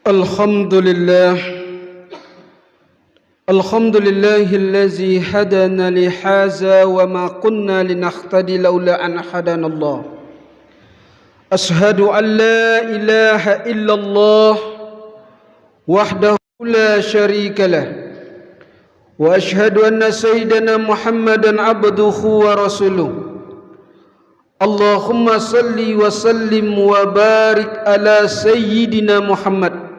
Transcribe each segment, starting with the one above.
Alhamdulillah Alhamdulillahillazi hadana lihaza wa ma kunna linahtadi laula an hadanallah. Ashhadu an la ilaha illallah wahdahu la syarika lah wa ashhadu anna sayyidana Muhammadan abduhu wa rasuluh. Allahumma salli wa sallim wa barik ala sayyidina Muhammad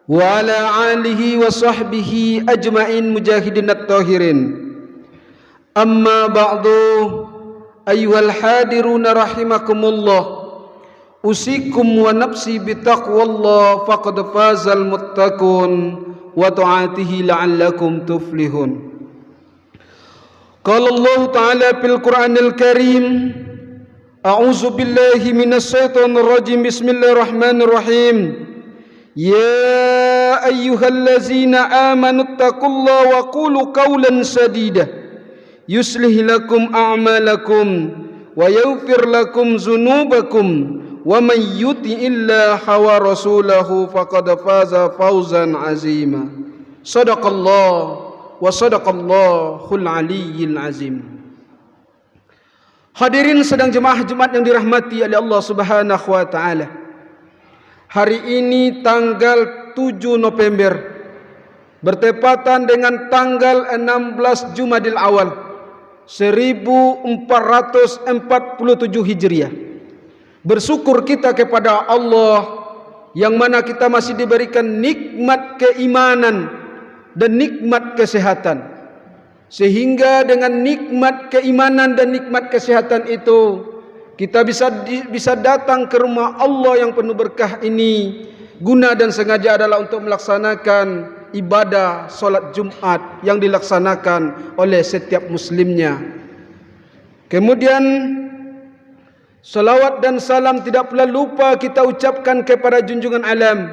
wa ala alihi wa sahbihi ajma'in mujahidin at-tahirin. Amma ba'du, ayyuhal hadiruna rahimakumullah, usikum wa nafsi bitaqwallah faqad fazal muttaqun wa ta'atihi la'allakum tuflihun. Qala Allah ta'ala fil Qur'anil Karim, a'udzu billahi minas syaitonir rajim, bismillahirrahmanirrahim. Ya ayyuhallazina amanu taqullaha wa qulu qawlan sadida yuslih lakum a'malakum wa yaghfir lakum dzunubakum wa may yuti'illaha wa rasulahu faqad faza fawzan 'azima. Shadaqallah wa shadaqallahul aliyyil azim. Hadirin sedang jemaah Jumat yang dirahmati oleh Allah Subhanahu wa taala. Hari ini tanggal 7 November bertepatan dengan tanggal 16 Jumadil Awal 1447 Hijriah. Bersyukur kita kepada Allah yang mana kita masih diberikan nikmat keimanan dan nikmat kesehatan, sehingga dengan nikmat keimanan dan nikmat kesehatan itu kita bisa datang ke rumah Allah yang penuh berkah ini. Guna dan sengaja adalah untuk melaksanakan ibadah solat Jumat yang dilaksanakan oleh setiap muslimnya. Kemudian salawat dan salam tidak pula lupa kita ucapkan kepada junjungan alam,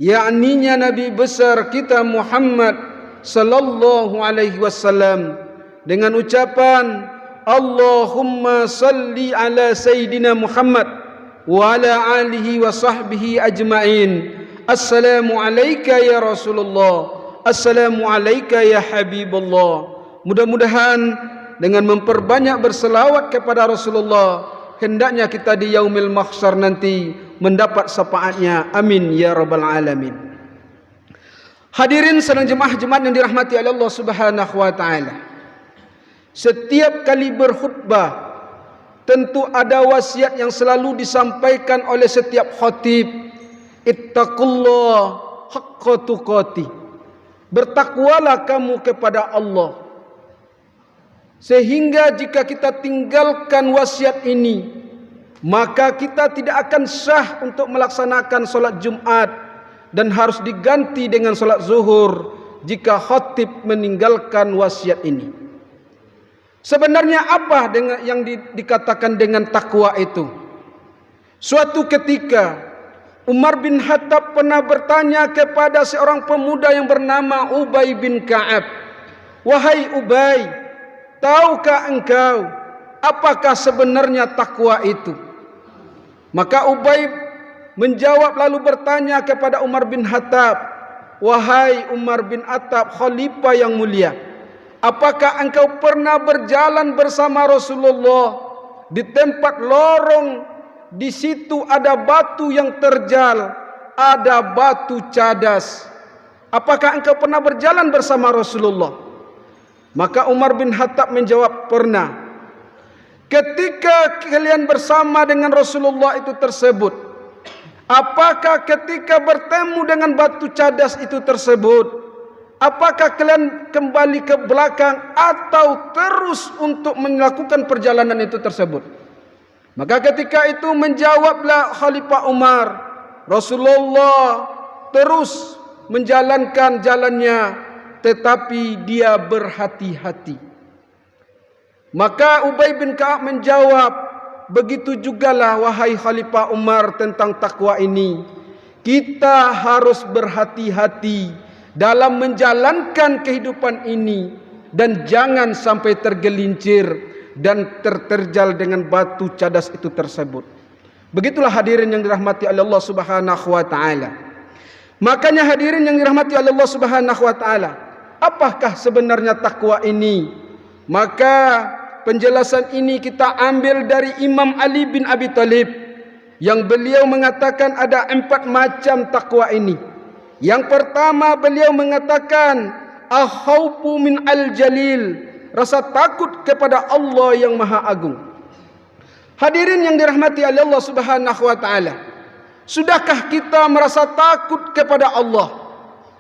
yakninya Nabi besar kita Muhammad sallallahu alaihi wasallam, dengan ucapan Allahumma salli ala Sayyidina Muhammad wa ala alihi wa sahbihi ajma'in. Assalamu alayka ya Rasulullah, assalamu alayka ya Habibullah. Mudah-mudahan dengan memperbanyak berselawat kepada Rasulullah, hendaknya kita di yaumil mahsyar nanti mendapat syafaatnya. Amin ya rabbal alamin. Hadirin sedang jemaah-jemaah yang dirahmati oleh Allah Subhanahu wa taala. Setiap kali berkhutbah tentu ada wasiat yang selalu disampaikan oleh setiap khatib. Ittaqullah haqqa tuqatih. Bertakwalah kamu kepada Allah. Sehingga jika kita tinggalkan wasiat ini, maka kita tidak akan sah untuk melaksanakan solat Jumat dan harus diganti dengan solat zuhur jika khatib meninggalkan wasiat ini. Sebenarnya apa dengan yang dikatakan dengan takwa itu? Suatu ketika Umar bin Khattab pernah bertanya kepada seorang pemuda yang bernama Ubay bin Ka'ab, "Wahai Ubay, tahukah engkau apakah sebenarnya takwa itu?" Maka Ubay menjawab lalu bertanya kepada Umar bin Khattab, "Wahai Umar bin Khattab, khalifah yang mulia, apakah engkau pernah berjalan bersama Rasulullah di tempat lorong, di situ ada batu yang terjal, ada batu cadas? Apakah engkau pernah berjalan bersama Rasulullah?" Maka Umar bin Khattab menjawab, "Pernah." "Ketika kalian bersama dengan Rasulullah itu tersebut, apakah ketika bertemu dengan batu cadas itu tersebut, apakah kalian kembali ke belakang atau terus untuk melakukan perjalanan itu tersebut?" Maka ketika itu menjawablah Khalifah Umar, "Rasulullah terus menjalankan jalannya, tetapi dia berhati-hati." Maka Ubay bin Ka'ab menjawab, "Begitu jugalah wahai Khalifah Umar tentang takwa ini. Kita harus berhati-hati dalam menjalankan kehidupan ini dan jangan sampai tergelincir dan terterjal dengan batu cadas itu tersebut." Begitulah hadirin yang dirahmati oleh Allah Subhanahu wa taala. Makanya hadirin yang dirahmati oleh Allah Subhanahu wa taala, apakah sebenarnya takwa ini? Maka penjelasan ini kita ambil dari Imam Ali bin Abi Thalib, yang beliau mengatakan ada 4 macam takwa ini. Yang pertama, beliau mengatakan akhaufu min al-jalil, rasa takut kepada Allah yang Maha Agung. Hadirin yang dirahmati oleh Allah Subhanahu wa taala, sudahkah kita merasa takut kepada Allah?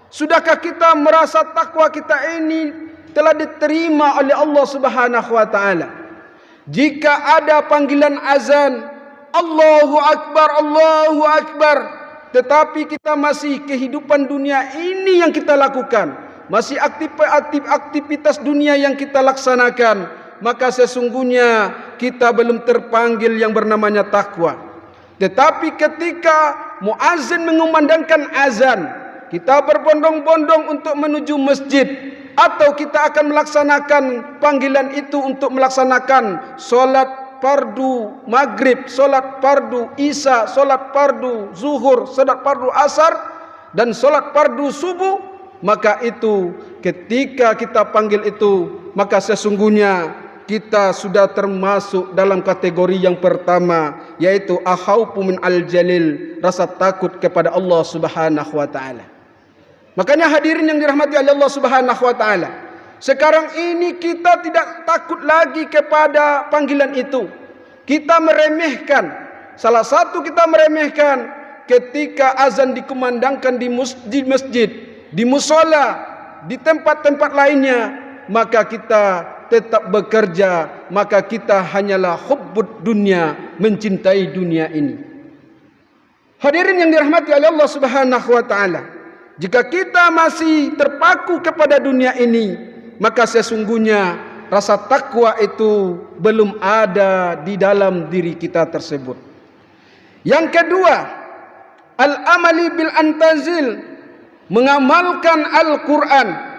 Sudahkah kita merasa takwa kita ini telah diterima oleh Allah Subhanahu wa taala? Jika ada panggilan azan, Allahu Akbar, Allahu Akbar, tetapi kita masih kehidupan dunia ini yang kita lakukan, masih aktivitas dunia yang kita laksanakan, maka sesungguhnya kita belum terpanggil yang bernamanya takwa. Tetapi ketika muazzin mengumandangkan azan, kita berbondong-bondong untuk menuju masjid, atau kita akan melaksanakan panggilan itu untuk melaksanakan solat fardu maghrib, solat fardu isya, solat fardu zuhur, solat fardu asar, dan solat fardu subuh, maka itu ketika kita panggil itu, maka sesungguhnya kita sudah termasuk dalam kategori yang pertama, yaitu akhaufu min al-jalil, rasa takut kepada Allah Subhanahu wa taala. Makanya hadirin yang dirahmati oleh Allah Subhanahu wa taala, sekarang ini kita tidak takut lagi kepada panggilan itu. Kita meremehkan. Salah satu kita meremehkan ketika azan dikumandangkan di masjid, di musola, di tempat-tempat lainnya, maka kita tetap bekerja, maka kita hanyalah hubbud dunia, mencintai dunia ini. Hadirin yang dirahmati oleh Allah Subhanahu wa taala, jika kita masih terpaku kepada dunia ini, maka sesungguhnya rasa takwa itu belum ada di dalam diri kita tersebut. Yang kedua, al-amali bil antazil, mengamalkan Al-Quran.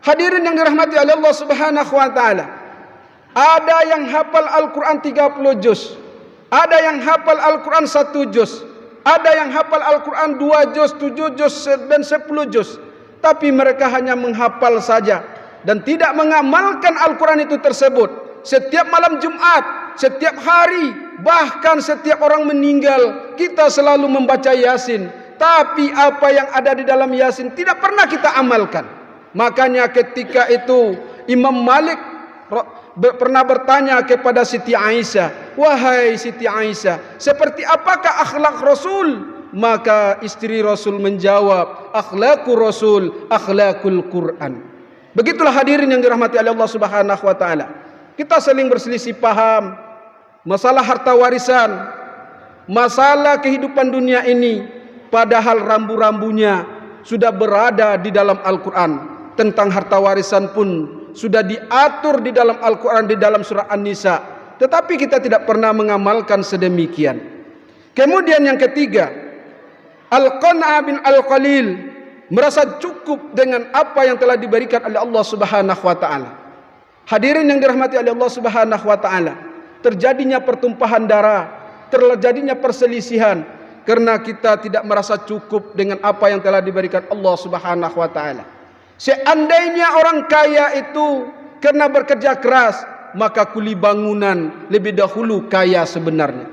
Hadirin yang dirahmati oleh Allah Subhanahu wa taala, ada yang hafal Al-Quran 30 juz, ada yang hafal Al-Quran 1 juz, ada yang hafal Al-Quran 2 juz, 7 juz dan 10 juz, tapi mereka hanya menghafal saja dan tidak mengamalkan Al-Quran itu tersebut. Setiap malam Jumat, setiap hari, bahkan setiap orang meninggal, kita selalu membaca Yasin, tapi apa yang ada di dalam Yasin tidak pernah kita amalkan. Makanya ketika itu Imam Malik pernah bertanya kepada Siti Aisyah, wahai Siti Aisyah, seperti apakah akhlak Rasul? Maka istri Rasul menjawab, akhlakul Rasul akhlakul Quran. Begitulah hadirin yang dirahmati oleh Allah Subhanahu wa taala. Kita saling berselisih paham masalah harta warisan, masalah kehidupan dunia ini, padahal rambu-rambunya sudah berada di dalam Al-Quran. Tentang harta warisan pun sudah diatur di dalam Al-Quran, di dalam surah An-Nisa, tetapi kita tidak pernah mengamalkan sedemikian. Kemudian yang ketiga, al-qana'ah bin al-qalil, merasa cukup dengan apa yang telah diberikan oleh Allah Subhanahu wa taala. Hadirin yang dirahmati oleh Allah Subhanahu wa taala, terjadinya pertumpahan darah, terjadinya perselisihan karena kita tidak merasa cukup dengan apa yang telah diberikan Allah Subhanahu wa taala. Seandainya orang kaya itu karena bekerja keras, maka kuli bangunan lebih dahulu kaya sebenarnya.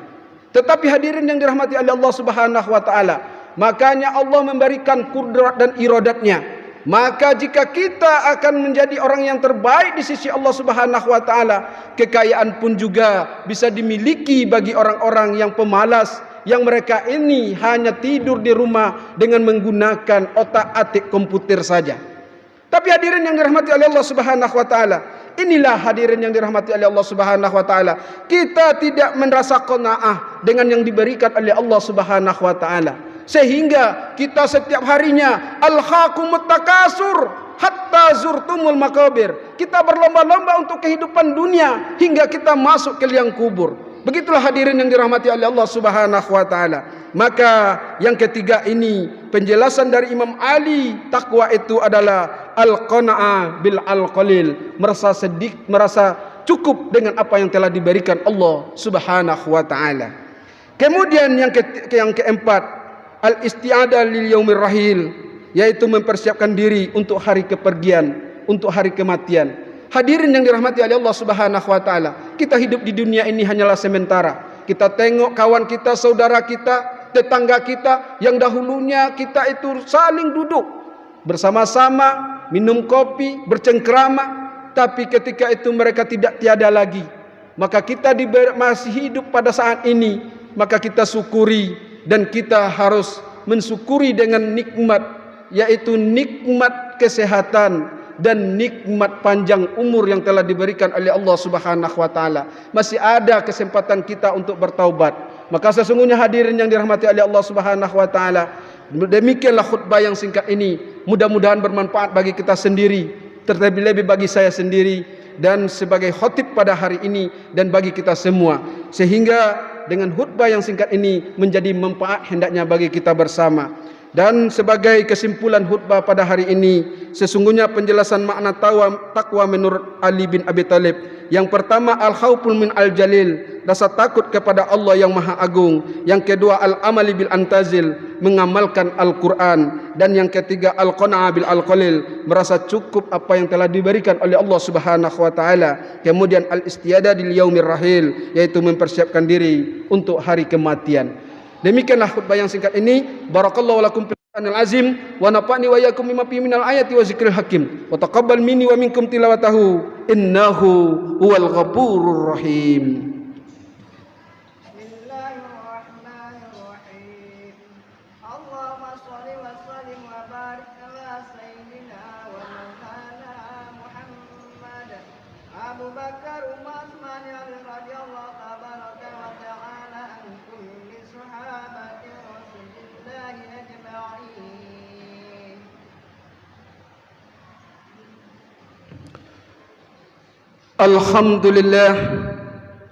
Tetapi hadirin yang dirahmati oleh Allah Subhanahu wa taala, makanya Allah memberikan kudrat dan iradatnya. Maka jika kita akan menjadi orang yang terbaik di sisi Allah Subhanahu wa taala, kekayaan pun juga bisa dimiliki bagi orang-orang yang pemalas, yang mereka ini hanya tidur di rumah dengan menggunakan otak-atik komputer saja. Tapi hadirin yang dirahmati oleh Allah Subhanahu wa taala, inilah hadirin yang dirahmati oleh Allah Subhanahu wa taala, kita tidak merasa qanaah dengan yang diberikan oleh Allah Subhanahu wa taala, sehingga kita setiap harinya alhaqumut takasur hatta zurtumul maqabir. Kita berlomba-lomba untuk kehidupan dunia hingga kita masuk ke liang kubur. Begitulah hadirin yang dirahmati oleh Allah Subhanahu wa taala. Maka yang ketiga ini penjelasan dari Imam Ali, takwa itu adalah al-qana'ah bil al-qalil, merasa sedikit, merasa cukup dengan apa yang telah diberikan Allah Subhanahu wa taala. Kemudian yang keempat, al-isti'adah lil yaumir rahil, yaitu mempersiapkan diri untuk hari kepergian, untuk hari kematian. Hadirin yang dirahmati oleh Allah Subhanahu wa taala, kita hidup di dunia ini hanyalah sementara. Kita tengok kawan kita, saudara kita, tetangga kita yang dahulunya kita itu saling duduk bersama-sama, minum kopi, bercengkrama, tapi ketika itu mereka tidak tiada lagi. Maka kita masih hidup pada saat ini, maka kita syukuri, dan kita harus mensyukuri dengan nikmat, yaitu nikmat kesehatan dan nikmat panjang umur yang telah diberikan oleh Allah Subhanahu wa taala. Masih ada kesempatan kita untuk bertaubat. Maka sesungguhnya hadirin yang dirahmati oleh Allah Subhanahu wa taala, demikianlah khutbah yang singkat ini. Mudah-mudahan bermanfaat bagi kita sendiri, terlebih-lebih bagi saya sendiri dan sebagai khatib pada hari ini, dan bagi kita semua, sehingga dengan khutbah yang singkat ini menjadi manfaat hendaknya bagi kita bersama. Dan sebagai kesimpulan khutbah pada hari ini, sesungguhnya penjelasan makna takwa menurut Ali bin Abi Thalib. Yang pertama, al-khauful min al-jalil, rasa takut kepada Allah yang Maha Agung. Yang kedua, al-amali bil antazil, mengamalkan Al-Quran. Dan yang ketiga, al-qana'ah bil al-qalil, merasa cukup apa yang telah diberikan oleh Allah Subhanahu wa taala. Kemudian al-istiadah lil yaumir rahil, yaitu mempersiapkan diri untuk hari kematian. Demikianlah khutbah yang singkat ini. Barakallahu lakum fil Qur'anil azim wa nafa'ni wa iyyakum bima fihi minal ayati wa zikril hakim. Wa taqabbal minni wa minkum tilawatahu innahu huwal ghafurur rahim. Bismillahirrahmanirrahim. Allahumma shalli wa sallim wa barik ala sayyidina wa maulana Muhammad. Abu Bakar Umar Utsman Ali radhiyallahu tabaraka wa ta'ala an kulli sahabati Rasulillahi ajma'in.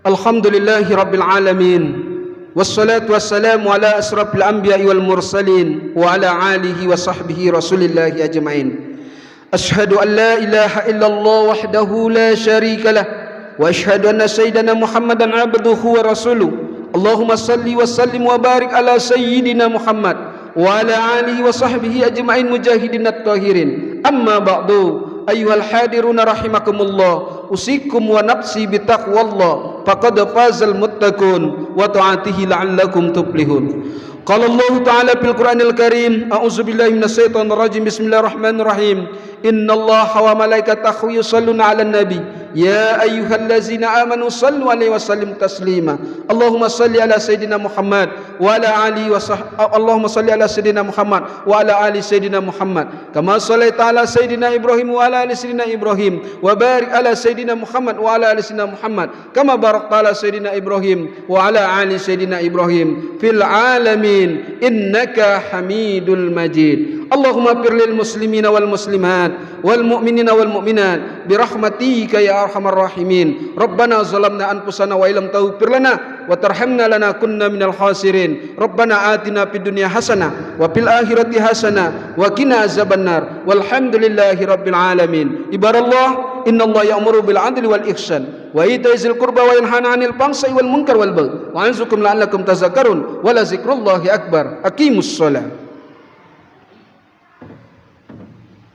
Alhamdulillahi rabbil alamin, wassalatu wassalamu ala asrafil anbiya'i wal mursalin wa ala alihi wa sahbihi rasulillahi ajma'in. Ashhadu an la ilaha illallah wahdahu la syarika lah, wa ashhadu anna sayyidana Muhammadan abduhu wa rasuluh. Allahumma salli wa sallim wa barik ala sayyidina Muhammad wa ala alihi wa sahbihi ajma'in mujahidin at-tahirin. Amma ba'du, ayyuhal hadiruna rahimakumullah, usikum wa nafsi bitaqwallah, faqad fazal muttaqun wa ta'atihi la'allakum tuflihun. Qala Allah Ta'ala fil Qur'anil Karim, a'udzu billahi minasyaitonir rajim, bismillahirrahmanirrahim. Innallaha wa malaikatahu yusholluna 'alan nabi, ya ayyuhallazina amanu shallu 'alaihi wa sallimu taslima. Allahumma shalli ala sayidina Muhammad wa ala ali Allahumma shalli ala sayidina Muhammad wa ala ali sayidina Muhammad kama shallaita ala sayidina Ibrahim wa ala ali sayidina Ibrahim, wa barik ala sayidina Muhammad wa ala ali sayidina Muhammad kama barakta ala sayidina Ibrahim wa ala ali sayidina Ibrahim fil alamin innaka Hamidul Majid. Allahumma fir lil muslimina wal muslimat wal mu'minina wal mu'minat bi rahmatika ya arhamar rahimin. Rabbana zalamna anfusana wa illam taghfir lana wa tarhamna lanakunna minal khasirin. Rabbana atina fid dunya hasanah wa fil akhirati hasanah wa qina azabannar. Walhamdulillahi rabbil alamin. Ibarallah, innallaha ya'muru bil 'adli wal ihsan wa ita'i dzil qurba wa yanhana 'anil fahsai wal munkar wal baghi wa 'izukum la'allakum tadhakkarun. Wa la zikrullahi akbar. Aqimus shalah.